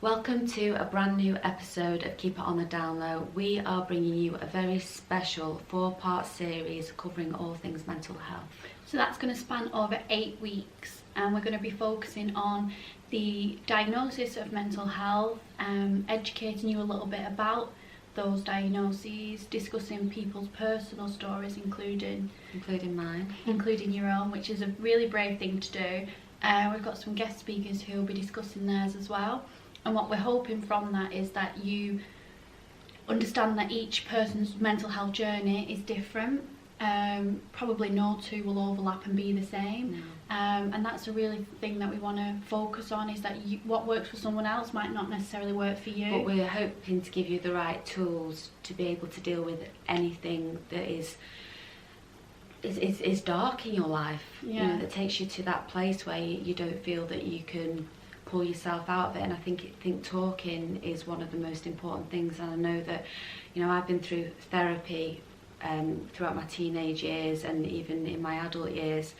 Welcome to a brand new episode of Keep It On The Down Low. We are bringing you a very special 4-part series covering all things mental health. So that's going to span over 8 weeks, and we're going to be focusing on the diagnosis of mental health, educating you a little bit about those diagnoses, discussing people's personal stories, including mine, including your own, which is a really brave thing to do. We've got some guest speakers who will be discussing theirs as well. And what we're hoping from that is that you understand that each person's mental health journey is different. Probably no two will overlap and be the same. No. And that's a really thing that we want to focus on, is that what works for someone else might not necessarily work for you. But we're hoping to give you the right tools to be able to deal with anything that is dark in your life. Yeah. You know, that takes you to that place where you don't feel that you can pull yourself out of it. And I think talking is one of the most important things. And I know that, you know, I've been through therapy throughout my teenage years and even in my adult years,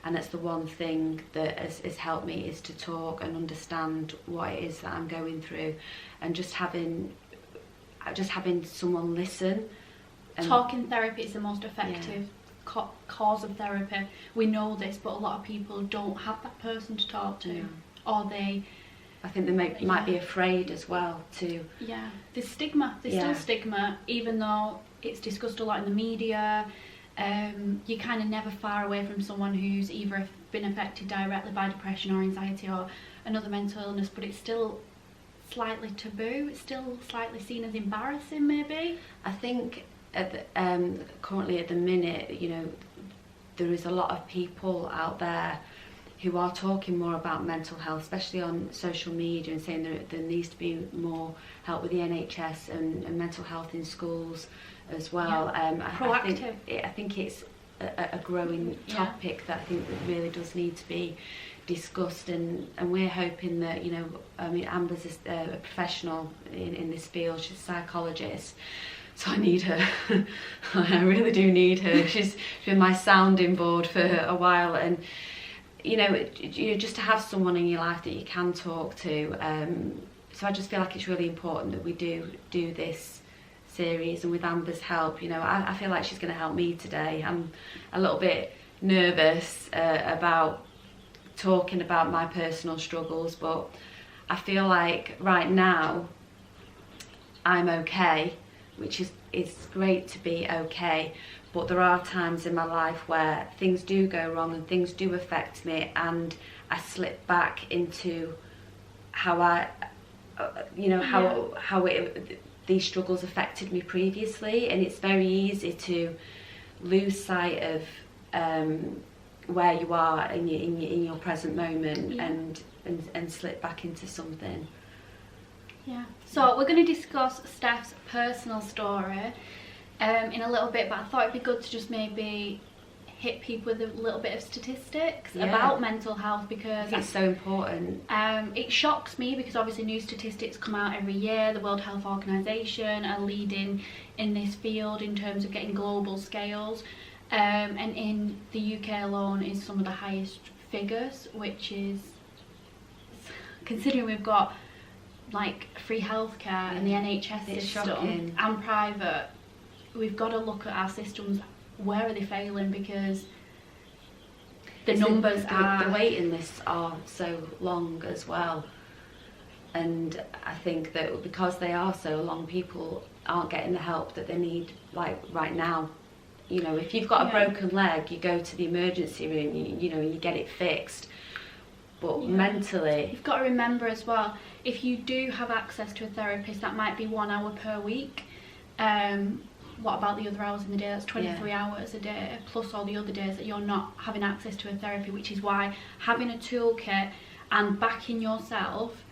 and it's the one thing that has helped me, is to talk and understand what it is that I'm going through, and just having someone listen. Talking therapy is the most effective cause of therapy. We know this, but a lot of people don't have that person to talk to. Yeah. Or I think they might be afraid as well to... Yeah, there's stigma. There's still stigma, even though it's discussed a lot in the media. You're kind of never far away from someone who's either been affected directly by depression or anxiety or another mental illness, but it's still slightly taboo. It's still slightly seen as embarrassing, maybe. I think currently at the minute, you know, there is a lot of people out there who are talking more about mental health, especially on social media, and saying there needs to be more help with the NHS and mental health in schools as well. Proactive. I think it's a growing topic that I think that really does need to be discussed, and we're hoping that, you know, I mean, Amber's a professional in this field. She's a psychologist, so I need her. I really do need her. She's been my sounding board for a while, and you know, just to have someone in your life that you can talk to. So I just feel like it's really important that we do this series, and with Amber's help, you know, I feel like she's going to help me today. I'm a little bit nervous about talking about my personal struggles, but I feel like right now I'm okay, which is great to be okay. But there are times in my life where things do go wrong and things do affect me, and I slip back into how these struggles affected me previously, and it's very easy to lose sight of where you are in your present moment, and slip back into something. Yeah. So we're going to discuss Steph's personal story in a little bit, but I thought it'd be good to just maybe hit people with a little bit of statistics about mental health, because it's so important. It shocks me because obviously new statistics come out every year. The World Health Organization are leading in this field in terms of getting global scales, and in the UK alone is some of the highest figures, which is, considering we've got like free healthcare and the NHS system shocking. And private, we've got to look at our systems. Where are they failing? Because the waiting lists are so long as well, and I think that because they are so long, people aren't getting the help that they need, like right now. You know, if you've got a broken leg, you go to the emergency room, you know, you get it fixed. But mentally, you've got to remember as well, if you do have access to a therapist, that might be 1 hour per week. What about the other hours in the day? That's 23 hours a day, plus all the other days that you're not having access to a therapy, which is why having a toolkit and backing yourself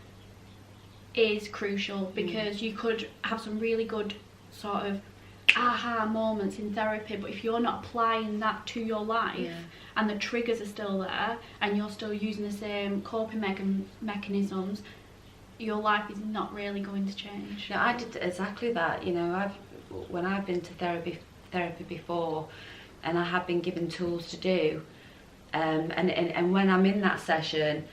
is crucial, because you could have some really good sort of aha moments in therapy, but if you're not applying that to your life and the triggers are still there and you're still using the same coping mechanisms, your life is not really going to change. No, I did exactly that. You know, when I've been to therapy before, and I have been given tools to do, and when I'm in that session,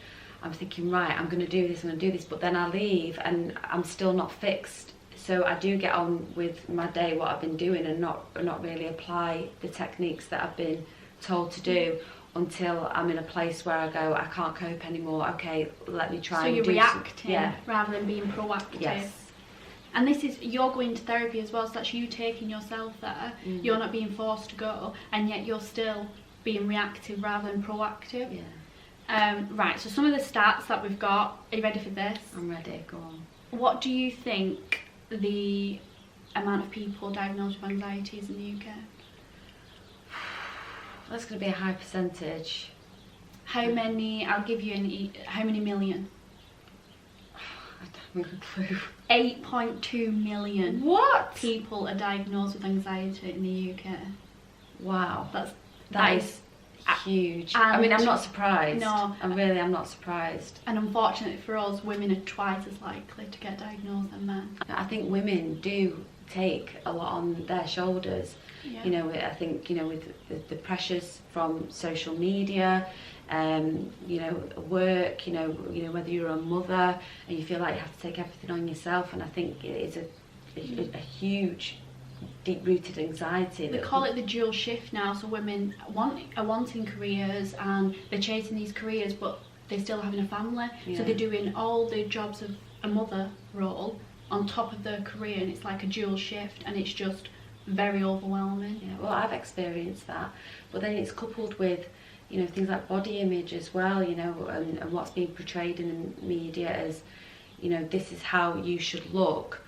I'm thinking, right, I'm going to do this, I'm going to do this, but then I leave and I'm still not fixed. So I do get on with my day, what I've been doing, and not really apply the techniques that I've been told to do until I'm in a place where I go, I can't cope anymore. Okay, let me try. So you're reacting rather than being proactive. Yes. And this is, you're going to therapy as well, so that's you taking yourself there. You're not being forced to go, and yet you're still being reactive rather than proactive. Yeah. Right, so some of the stats that we've got, are you ready for this? I'm ready, go on. What do you think the amount of people diagnosed with anxiety is in the UK? That's going to be a high percentage. How many, I'll give you how many million? I haven't got a clue. 8.2 million What? people are diagnosed with anxiety in the UK. Wow. That is huge. I mean, I'm not surprised. No. I'm not surprised. And unfortunately for us, women are twice as likely to get diagnosed than men. I think women do take a lot on their shoulders. Yeah. You know, I think, you know, with the pressures from social media, you know, work, you know, whether you're a mother and you feel like you have to take everything on yourself, and I think it is a huge deep-rooted anxiety. They call it the dual shift now, so women are wanting careers and they're chasing these careers, but they're still having a family. Yeah. So they're doing all the jobs of a mother role on top of their career, and it's like a dual shift, and it's just very overwhelming. Yeah, well, I've experienced that, but then it's coupled with, you know, things like body image as well, you know, and what's being portrayed in the media as, you know, this is how you should look.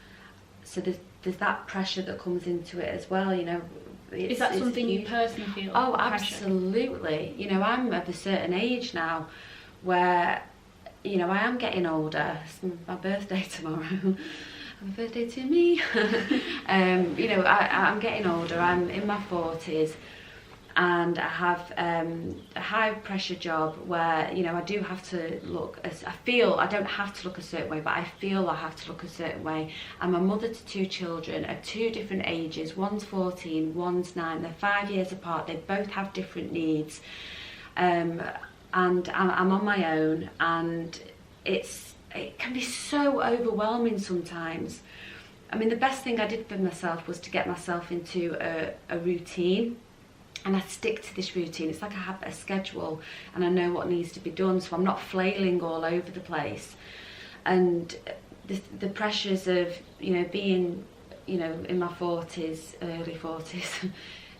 So there's that pressure that comes into it as well, you know. Is that something you personally feel? Oh, pressure? Absolutely. You know, I'm of a certain age now where, you know, I am getting older. It's my birthday tomorrow. Happy birthday to me. You know, I'm getting older. I'm in my 40s, and I have a high pressure job where, you know, I do have to look as, I feel I don't have to look a certain way, but I feel I have to look a certain way. I'm a mother to 2 children of 2 different ages. One's 14, one's 9. They're 5 years apart. They both have different needs, and I'm on my own, and it can be so overwhelming sometimes. I mean, the best thing I did for myself was to get myself into a routine, and I stick to this routine. It's like I have a schedule and I know what needs to be done, so I'm not flailing all over the place. And the pressures of, you know, being, you know, in my 40s, early 40s,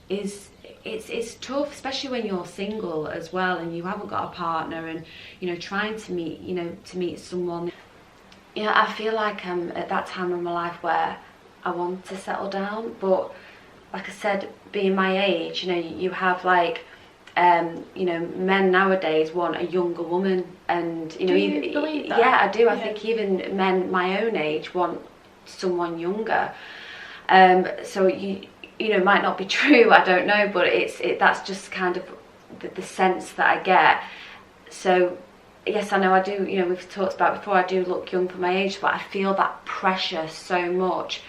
it's tough, especially when you're single as well and you haven't got a partner, and, you know, trying to meet someone. You know, I feel like I'm at that time in my life where I want to settle down, but like I said, being my age, you know, you have like, you know, men nowadays want a younger woman, and, you know, do you believe that? Yeah, I do. I think even men my own age want someone younger. So you know, it might not be true, I don't know, but that's just kind of the sense that I get. So yes, I know I do, you know, we've talked about before, I do look young for my age, but I feel that pressure so much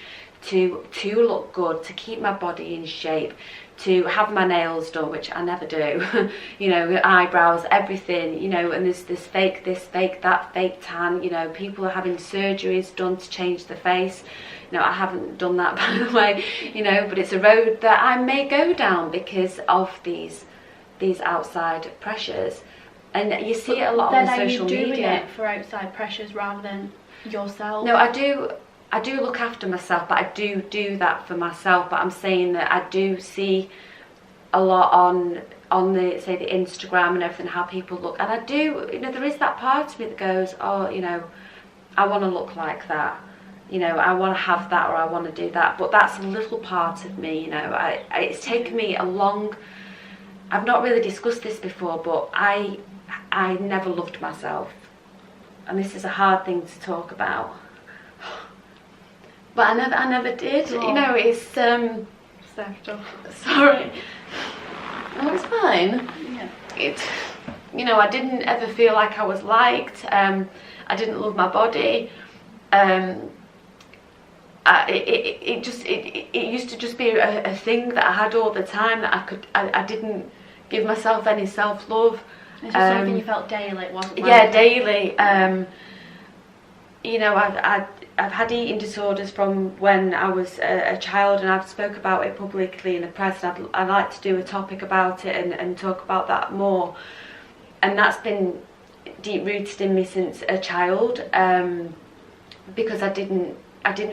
to look good, to keep my body in shape, to have my nails done, which I never do, you know, eyebrows, everything, you know, and there's this fake this, fake that, fake tan, you know, people are having surgeries done to change the face. No, I haven't done that, by the way, you know, but it's a road that I may go down because of these outside pressures. And you see it a lot on social media. Then are you doing it for outside pressures rather than yourself? No, I do look after myself, but I do that for myself. But I'm saying that I do see a lot on the, say, the Instagram and everything, how people look. And I do, you know, there is that part of me that goes, oh, you know, I want to look like that. You know, I want to have that, or I want to do that. But that's a little part of me, you know. It's taken me a long... I've not really discussed this before, but I never loved myself. And this is a hard thing to talk about. But I never did. Oh. You know, it's... Sorry. No, it's fine. Yeah. You know, I didn't ever feel like I was liked. I didn't love my body. It used to just be a thing that I had all the time, that I didn't give myself any self-love. It's just something you felt daily, it wasn't? Yeah, daily. You know, I've had eating disorders from when I was a child, and I've spoke about it publicly in the press. And I'd like to do a topic about it and talk about that more. And that's been deep rooted in me since a child, because I didn't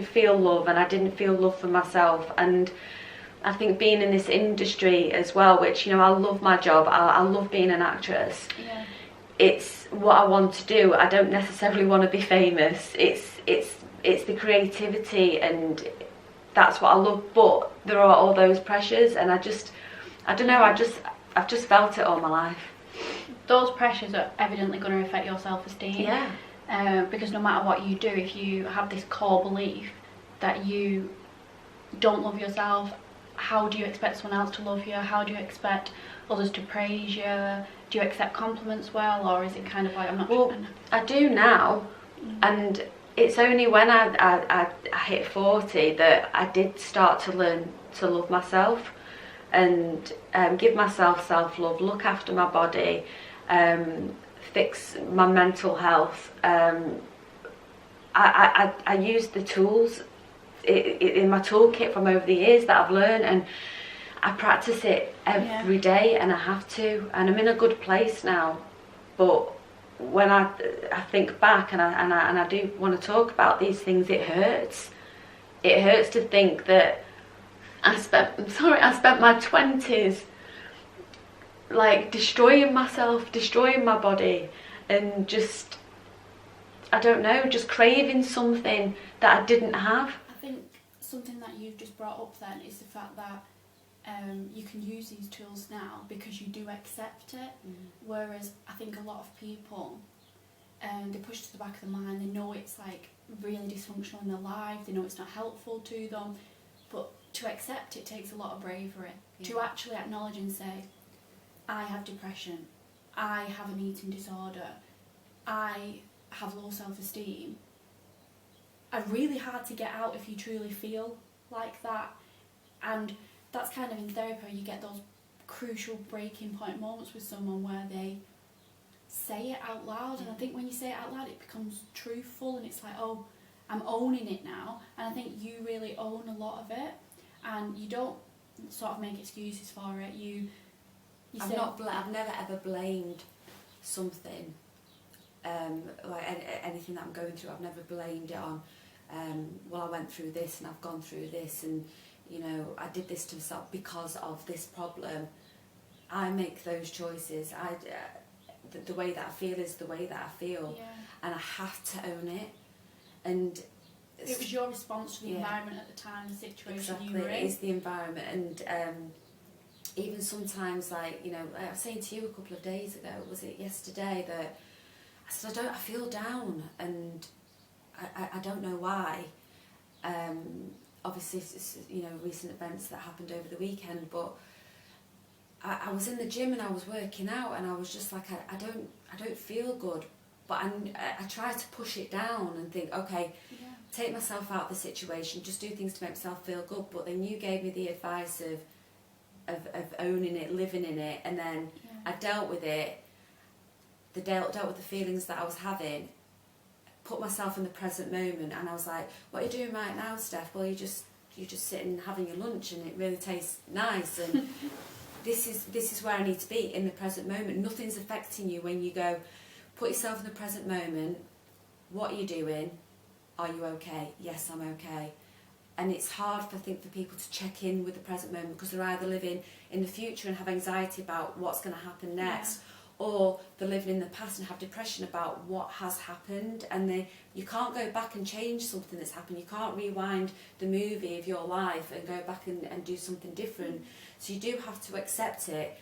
feel love, and I didn't feel love for myself. And I think being in this industry as well, which, you know, I love my job, I love being an actress. Yeah. It's what I want to do. I don't necessarily want to be famous. It's the creativity, and that's what I love. But there are all those pressures, and I don't know. I've just felt it all my life. Those pressures are evidently going to affect your self-esteem. Yeah. Because no matter what you do, if you have this core belief that you don't love yourself, how do you expect someone else to love you? How do you expect others to praise you? Do you accept compliments well, or is it kind of like, I'm not sure? I do now, and it's only when I hit 40 that I did start to learn to love myself and give myself self-love, look after my body, fix my mental health. I use the tools in my toolkit from over the years that I've learned, and I practice it every day, and I have to, and I'm in a good place now. But when I think back, and I do want to talk about these things, it hurts. It hurts to think that I spent my 20s like destroying myself, destroying my body, and just, I don't know, just craving something that I didn't have. I think something that you've just brought up then is the fact that you can use these tools now because you do accept it, whereas I think a lot of people, they push to the back of the mind, they know it's like really dysfunctional in their life, they know it's not helpful to them, but to accept it takes a lot of bravery. To actually acknowledge and say, I have depression, I have an eating disorder, I have low self-esteem, are really hard to get out if you truly feel like that. And that's kind of in therapy, you get those crucial breaking point moments with someone where they say it out loud, and I think when you say it out loud it becomes truthful, and it's like, oh, I'm owning it now. And I think you really own a lot of it, and you don't sort of make excuses for it. I've never ever blamed something, like anything that I'm going through. I've never blamed it on, well, I went through this and I've gone through this, and you know, I did this to myself because of this problem. I make those choices. The way that I feel is the way that I feel, and I have to own it. And it was your response to the environment at the time, the situation you were in. It is the environment, and even sometimes, like, you know, I was saying to you a couple of days ago, was it yesterday, that I said I feel down, and I don't know why. Obviously, you know, recent events that happened over the weekend, but I was in the gym and I was working out, and I was just like, I don't feel good, but I try to push it down and think, okay, take myself out of the situation, just do things to make myself feel good. But then you gave me the advice of owning it, living in it, and then I dealt with it. Dealt with the feelings that I was having, put myself in the present moment, and I was like, what are you doing right now, Steph? Well, you're just sitting having your lunch, and it really tastes nice, and this is where I need to be, in the present moment. Nothing's affecting you when you go, put yourself in the present moment. What are you doing? Are you okay? Yes, I'm okay. And it's hard, I think, for people to check in with the present moment, because they're either living in the future and have anxiety about what's going to happen next, or they're living in the past and have depression about what has happened, and you can't go back and change something that's happened. You can't rewind the movie of your life and go back and do something different. So you do have to accept it.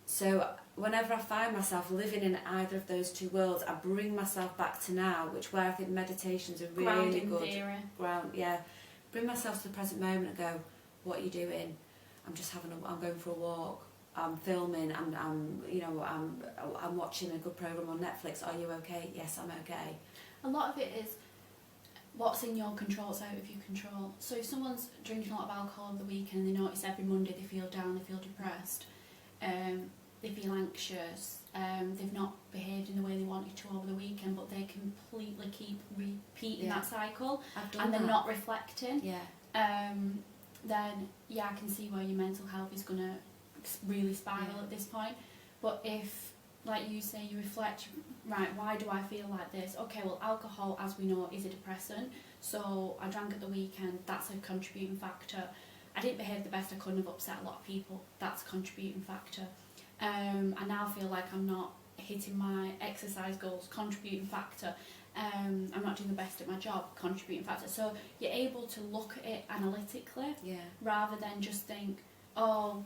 So whenever I find myself living in either of those two worlds, I bring myself back to now, where I think meditations are really good. Theory. Bring myself to the present moment and go, what are you doing? I'm going for a walk. I'm filming, I'm watching a good programme on Netflix. Are you okay? Yes, I'm okay. A lot of it is what's in your control, it's out of your control. So if someone's drinking a lot of alcohol over the weekend and they notice every Monday they feel down, they feel depressed, they feel anxious, they've not behaved in the way they wanted to over the weekend, but they completely keep repeating that cycle, and they're not reflecting, then I can see where your mental health is going to really spiral at this point. But if, like you say, you reflect, right, why do I feel like this? Okay, well, alcohol, as we know, is a depressant, so I drank at the weekend, that's a contributing factor. I didn't behave the best I could and have upset a lot of people, that's a contributing factor. I now feel like I'm not hitting my exercise goals, contributing factor. I'm not doing the best at my job, contributing factor. So you're able to look at it analytically, rather than just think, oh,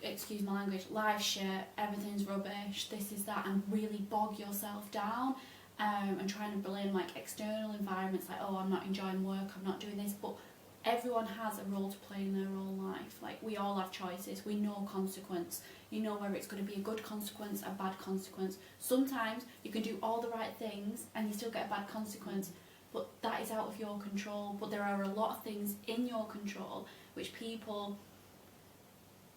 excuse my language, life's shit, everything's rubbish, this is that, and really bog yourself down, and trying to blame like external environments, like, oh, I'm not enjoying work, I'm not doing this. But everyone has a role to play in their own life. Like, we all have choices, we know consequence, you know whether it's going to be a good consequence, a bad consequence. Sometimes you can do all the right things and you still get a bad consequence, but that is out of your control. But there are a lot of things in your control which people,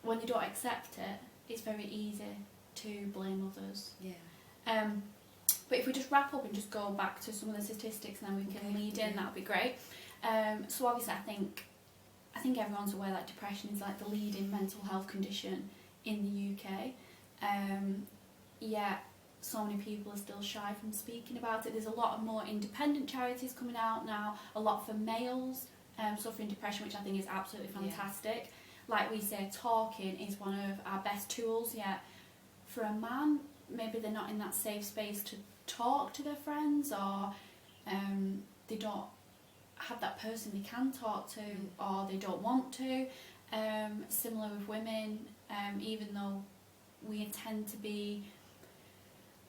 when they don't accept it, it's very easy to blame others. But if we just wrap up and just go back to some of the statistics, and then we can lead in, that would be great. So obviously I think everyone's aware that depression is like the leading mental health condition in the UK. Yet so many people are still shy from speaking about it. There's a lot more independent charities coming out now, a lot for males suffering depression, which I think is absolutely fantastic. Like we say, talking is one of our best tools, yet for a man, maybe they're not in that safe space to talk to their friends, or they don't have that person they can talk to, or they don't want to. Similar with women, even though we tend to be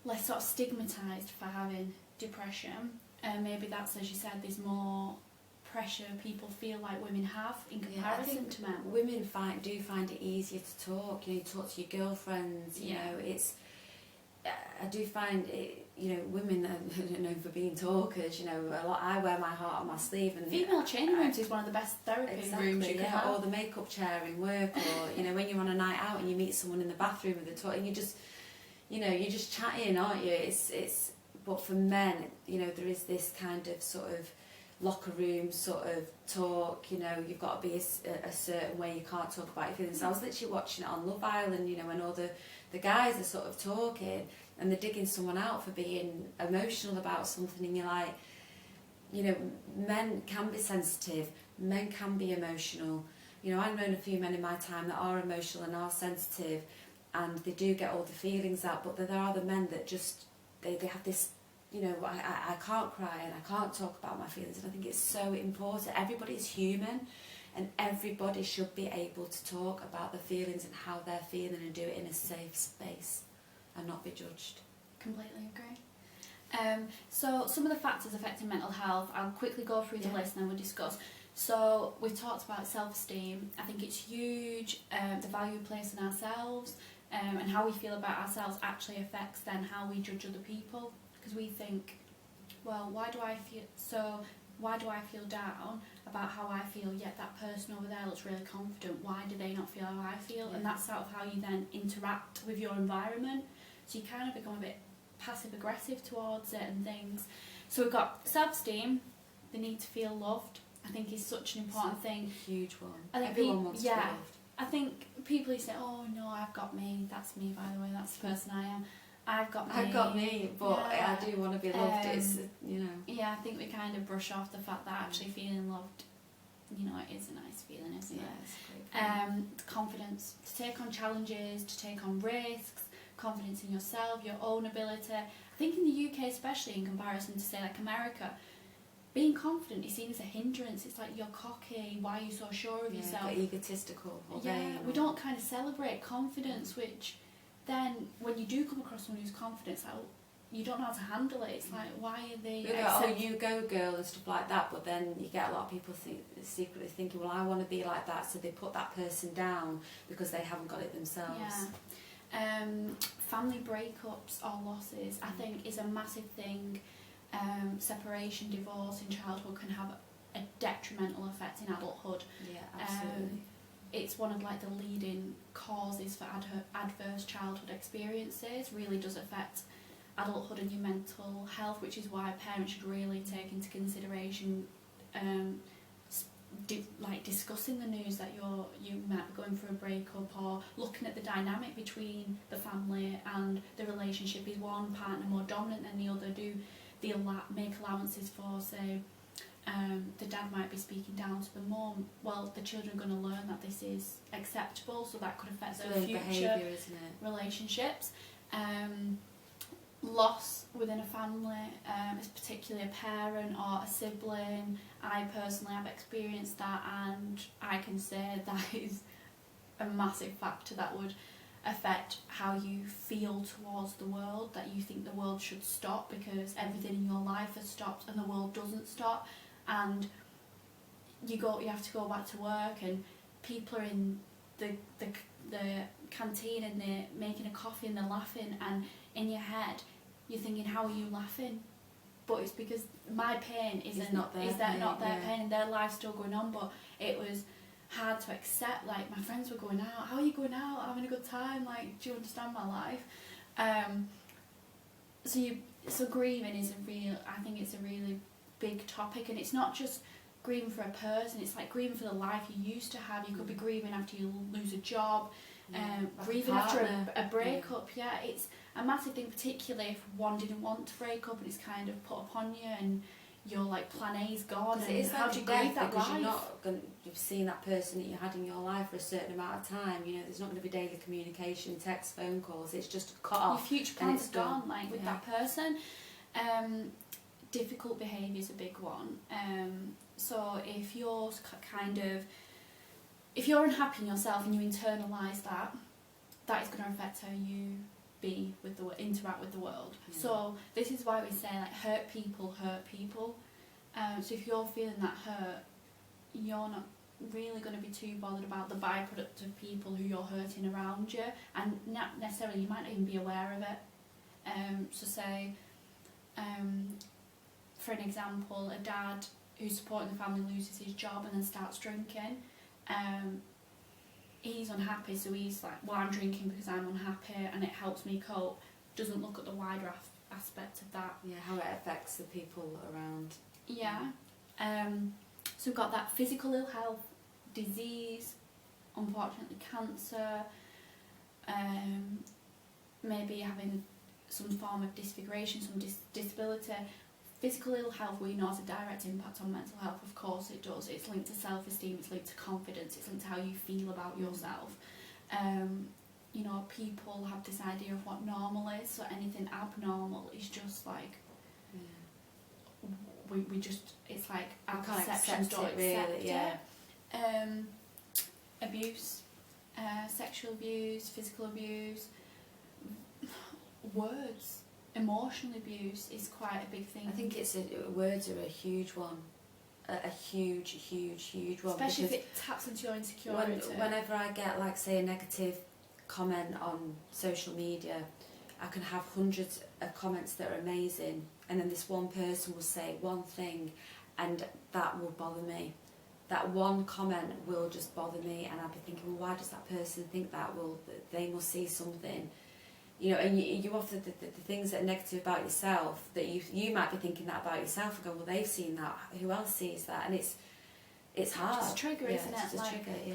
less sort of stigmatised for having depression, maybe that's, as you said, there's more pressure people feel like women have in comparison to men. Women do find it easier to talk. You talk to your girlfriends. You know, it's. I do find it. Women are known for being talkers. A lot. I wear my heart on my sleeve. And female changing rooms is one of the best therapy rooms you can have. Or the makeup chair in work, or when you're on a night out and you meet someone in the bathroom with a talk, and you just, you're just chatting, aren't you? It's. But for men, there is this kind of sort of locker room sort of talk. You've got to be a certain way. You can't talk about your feelings. I was literally watching it on Love Island. When all the guys are sort of talking and they're digging someone out for being emotional about something, and you're like, men can be sensitive, men can be emotional. I've known a few men in my time that are emotional and are sensitive, and they do get all the feelings out, but there are the men that just, they have this, I can't cry and I can't talk about my feelings. And I think it's so important. Everybody's human, and everybody should be able to talk about their feelings and how they're feeling, and do it in a safe space and not be judged. Completely agree. So some of the factors affecting mental health, I'll quickly go through the list and then we'll discuss. So we've talked about self-esteem. I think it's huge. The value we place in ourselves, and how we feel about ourselves actually affects then how we judge other people. Because we think, well, why do I feel down about how I feel, yet that person over there looks really confident? Why do they not feel how I feel? And that's sort of how you then interact with your environment. So you kind of become a bit passive aggressive towards it and things. So we've got self-esteem, the need to feel loved. I think is such an important thing. Huge one. I think everyone wants to be loved. I think people who say, oh no, I've got me, that's me by the way, that's the person I am. I've got me, but I do want to be loved. It's, Yeah, I think we kind of brush off the fact that actually feeling loved, it is a nice feeling, isn't it? It's a great confidence, to take on challenges, to take on risks, confidence in yourself, your own ability. I think in the UK, especially in comparison to say like America, being confident is seen as a hindrance. It's like, you're cocky, why are you so sure of yourself? Egotistical. We don't kind of celebrate confidence, which then when you do come across someone who's confident, it's like, you don't know how to handle it. It's like, why are they... you go girl and stuff like that, but then you get a lot of people secretly thinking, well, I want to be like that, so they put that person down because they haven't got it themselves. Family breakups or losses, I think, is a massive thing. Separation, divorce in childhood can have a detrimental effect in adulthood. Yeah, absolutely. it's one of like the leading causes for adverse childhood experiences. Really does affect adulthood and your mental health, which is why parents should really take into consideration discussing the news that you might be going through a breakup, or looking at the dynamic between the family and the relationship. Is one partner more dominant than the other? Do they make allowances for, say, the dad might be speaking down to the mum? Well, the children are going to learn that this is acceptable, so that could affect their future behaviour, isn't it? Relationships. Loss within a family, particularly a parent or a sibling. I personally have experienced that, and I can say that is a massive factor that would affect how you feel towards the world, that you think the world should stop because everything in your life has stopped and the world doesn't stop, and you have to go back to work and people are in the canteen and they're making a coffee and they're laughing, and in your head you're thinking, how are you laughing? But it's because my pain not their pain, and their life's still going on. But it was hard to accept. Like, my friends were going out. How are you going out? Having a good time? Like, do you understand my life? So grieving is I think it's a really big topic, and it's not just grieving for a person. It's like grieving for the life you used to have. You could be grieving after you lose a job. Grieving after a breakup, it's a massive thing, particularly if one didn't want to break up and it's kind of put upon you and your like plan A's gone. And it's how like do you grieve that life? You've seen that person that you had in your life for a certain amount of time. You know, there's not going to be daily communication, text, phone calls. It's just cut off. Your future plans are gone, like with that person. Difficult behaviour is a big one. So if you're if you're unhappy in yourself and you internalise that, that is going to affect how you interact with the world. Yeah. So this is why we say, like, hurt people hurt people. So if you're feeling that hurt, you're not really going to be too bothered about the byproduct of people who you're hurting around you, and not necessarily, you might not even be aware of it. So say, for an example, a dad who's supporting the family loses his job and then starts drinking. He's unhappy, so he's like, well, I'm drinking because I'm unhappy and it helps me cope. Doesn't look at the wider aspect of that. Yeah, how it affects the people around. Yeah. So we've got that physical ill health, disease, unfortunately cancer, maybe having some form of disfiguration, some disability. Physical ill health, we know, has a direct impact on mental health. Of course it does. It's linked to self-esteem, it's linked to confidence, it's linked to how you feel about yourself. You know, people have this idea of what normal is, so anything abnormal is just like, we just, it's like our perceptions don't accept it. Abuse, sexual abuse, physical abuse, words. Emotional abuse is quite a big thing. I think words are a huge one, a huge one. Especially if it taps into your insecurity. Whenever I get, like, say, a negative comment on social media, I can have hundreds of comments that are amazing, and then this one person will say one thing, and that will bother me. That one comment will just bother me, and I'll be thinking, well, why does that person think that? Well, they must see something. You know, and you offer the things that are negative about yourself, that you might be thinking that about yourself, and go, well, they've seen that, who else sees that? And it's hard. It's a trigger, isn't it? It's a trigger, yeah.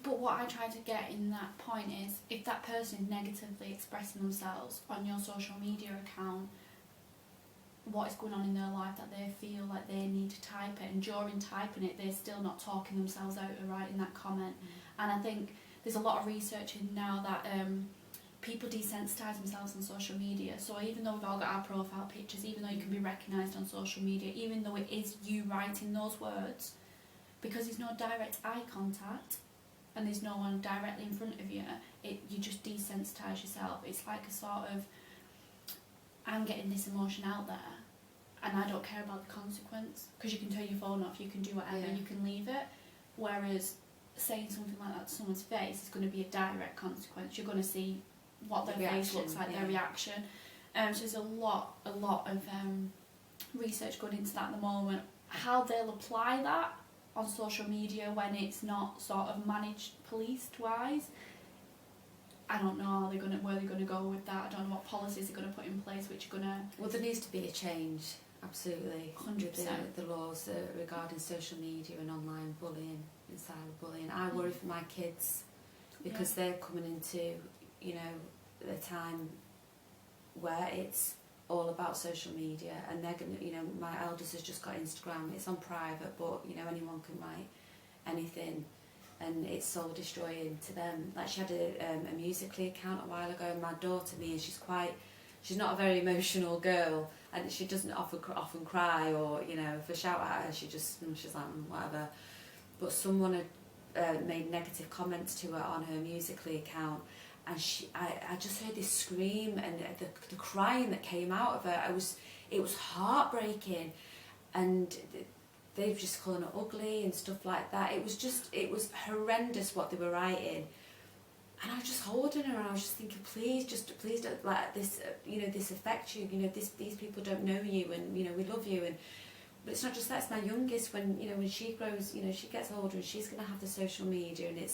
But what I try to get in that point is, if that person is negatively expressing themselves on your social media account, what is going on in their life that they feel like they need to type it, and during typing it, they're still not talking themselves out or writing that comment. And I think there's a lot of research in now that people desensitise themselves on social media. So even though we've all got our profile pictures, even though you can be recognised on social media, even though it is you writing those words, because there's no direct eye contact and there's no one directly in front of you, you just desensitise yourself. It's like a sort of, I'm getting this emotion out there and I don't care about the consequence, because you can turn your phone off, you can do whatever, you can leave it. Whereas saying something like that to someone's face is going to be a direct consequence. You're going to see what their face looks like, their reaction. So there's a lot of research going into that at the moment. How they'll apply that on social media when it's not sort of managed policed wise. I don't know where they're gonna go with that. I don't know what policies they're gonna put in place which are gonna. Well, there needs to be a change, absolutely. 100%. The laws regarding social media and online bullying and cyberbullying. I worry for my kids because they're coming into, you know, a time where it's all about social media, and they're gonna, you know, my eldest has just got Instagram. It's on private, but you know, anyone can write anything. And it's soul destroying to them. Like, she had a Musical.ly account a while ago, and my daughter, Mia, she's not a very emotional girl, and she doesn't often cry, or, you know, if I shout at her, she's like, whatever. But someone had made negative comments to her on her Musical.ly account, and I just heard this scream, and the crying that came out of her, it was heartbreaking, and they were just calling her ugly and stuff like that. It was horrendous what they were writing. And I was just holding her, and I was just thinking, please don't let this, you know, this affect you. You know, these people don't know you, and, you know, we love you. But it's not just that. It's my youngest. When, you know, when she grows, you know, she gets older, and she's going to have the social media, and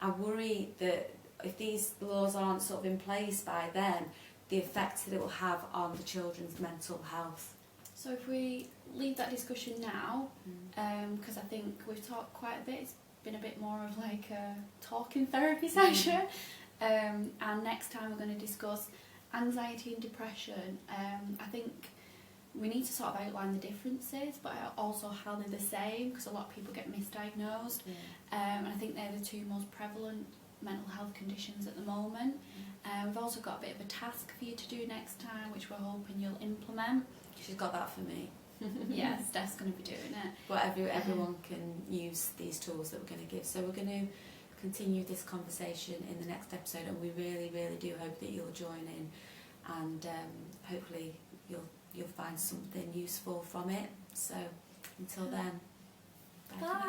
I worry that if these laws aren't sort of in place by then, the effects that it will have on the children's mental health. So if we leave that discussion now, because I think we've talked quite a bit, it's been a bit more of like a talking therapy session, and next time we're going to discuss anxiety and depression. I think we need to sort of outline the differences, but also how they're the same, because a lot of people get misdiagnosed, and I think they're the two most prevalent mental health conditions at the moment. We've also got a bit of a task for you to do next time, which we're hoping you'll implement. She's got that for me. Yes, Steph's going to be doing it. But everyone can use these tools that we're going to give. So we're going to continue this conversation in the next episode, and we really, really do hope that you'll join in, and hopefully you'll find something useful from it. So until then, bye.